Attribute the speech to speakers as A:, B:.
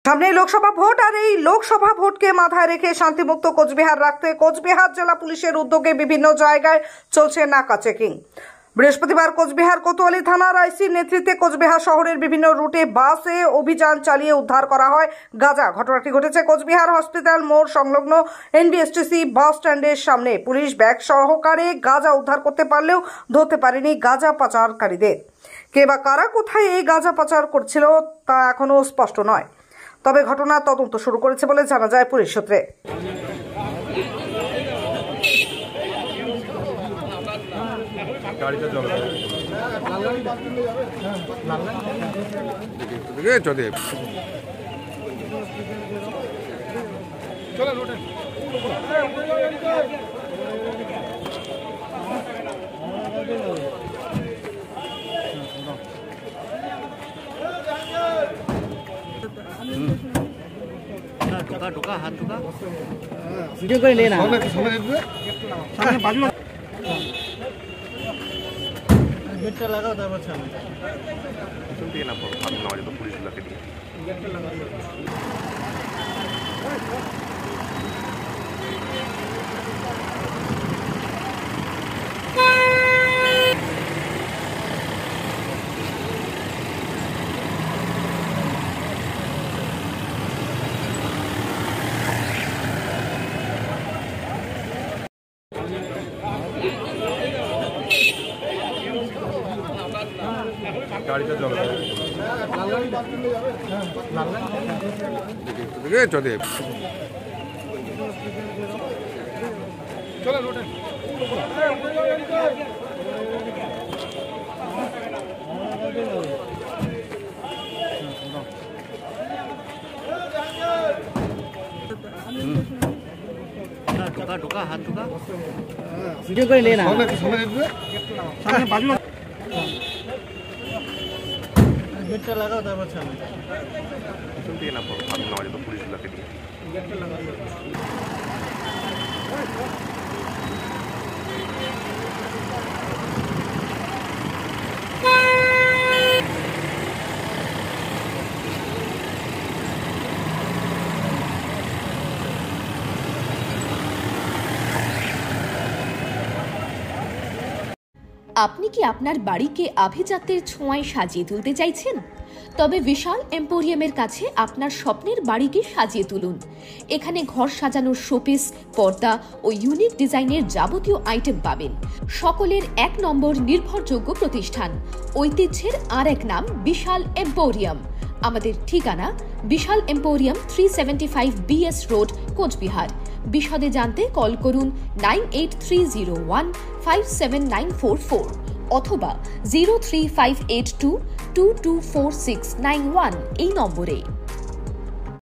A: সামনে লোকসভা ভোট আর এই লোকসভা ভোটকে মাথায় রেখে শান্তিমুক্ত কোচবিহার রাখতে কোচবিহার জেলা পুলিশের উদ্যোগে বিভিন্ন জায়গায় চলছে নাকা চেকিং। বৃহস্পতিবার কোচবিহার কোতোয়ালি থানার আইসির নেতৃত্বে কোচবিহার শহরের বিভিন্ন রুটে বাসে অভিযান চালিয়ে উদ্ধার করা হয় গাঁজা। ঘটনাটি ঘটেছে কোচবিহার হসপিটাল মোড় সংলগ্ন এনবিএসটিসি বাস স্ট্যান্ডের সামনে। পুলিশ ব্যাগ সহকারে গাঁজা উদ্ধার করতে পারলেও ধরতে পারেনি গাঁজা পাচারকারীদের। কে বা কারা কোথায় এই গাঁজা পাচার করছিল তা এখনো স্পষ্ট নয়, তবে ঘটনার তদন্ত শুরু করেছে বলে জানা যায় পুলিশ সূত্রে।
B: ঢোকা হাত ঢোকা ভিডিও করে নে না সামনে বাজলো গেটটা লাগাও তারপর সামনে শুনতে না পড়ো আমি নামাজ তো পুলিশ লাগে দিয়ে গেটটা লাগাও।
C: গাড়িটা চলে চলে চলে রোডে
B: ঢোকা হাত ঢোকা ভিডিও করে নে না সামনে বাজলো গেটটা লাগাও তারপর সামনে
C: শুনতে না পড়ো আমি নামাজ তো পুলিশ লাগে দিয়ে গেটটা লাগাও।
D: আপনি কি আপনার বাড়িকে আভিজাত্যের ছোঁয়ায় সাজিয়ে তুলতে চাইছেন? তবে বিশাল এম্পোরিয়ামের কাছে আপনার স্বপ্নের বাড়িকে সাজিয়ে তুলুন। এখানে ঘর সাজানোর শোপিস, পর্দা ও ইউনিক ডিজাইনের যাবতীয় আইটেম পাবেন। সকলের এক নম্বর নির্ভরযোগ্য প্রতিষ্ঠান, ঐতিহ্যের আর এক নাম বিশাল এম্পোরিয়াম। আমাদের ঠিকানা বিশাল এম্পোরিয়াম 375 BS রোড, কোচবিহার। বিশদে জানতে কল করুন 9830157944 অথবা 03582224691 এই নম্বরে।